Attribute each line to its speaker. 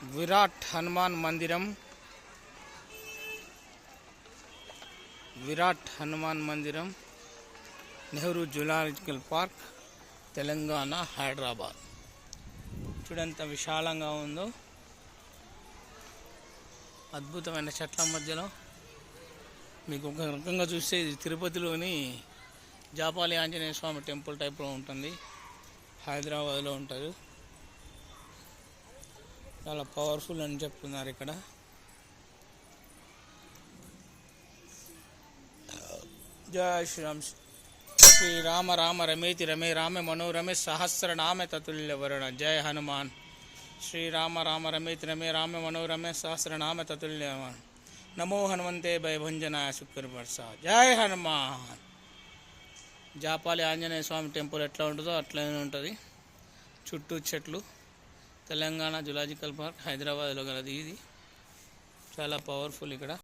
Speaker 1: విరాట్ హనుమాన్ మందిరం, విరాట్ హనుమాన్ మందిరం, Nehru zoological park, Telangana, Hyderabad. చూడంత విశాలంగా ఉందో, అద్భుతమైన చెట్ల మధ్యలో. మీకు ఒక రకంగా చూస్తే ఇది తిరుపతిలోని జాపాలి ఆంజనేయ స్వామి టెంపుల్ టైప్లో ఉంటుంది, హైదరాబాద్లో ఉంటుంది. చాలా పవర్ఫుల్ అని చెప్తున్నారు ఇక్కడ. జయ శ్రీరామ్. శ్రీరామ రామ రమేతి రమే రామే మనోరమే సహస్రనామే తతుల్య వరుణ. జయ హనుమాన్. శ్రీరామ రామ రమేతి రమే రామే మనోరమే సహస్రనామే తతుల్య వరుణ. నమో హనుమంతే భయభంజనాయ శుక్రవర్ష. జయ హనుమాన్. జాపాలి ఆంజనేయ స్వామి టెంపుల్ ఎట్లా ఉంటుందో అట్లనే ఉంటుంది. చుట్టూ చెట్లు. తెలంగాణ జూలాజికల్ పార్క్ హైదరాబాద్లో గలది ఇది. చాలా పవర్ఫుల్ ఇక్కడ.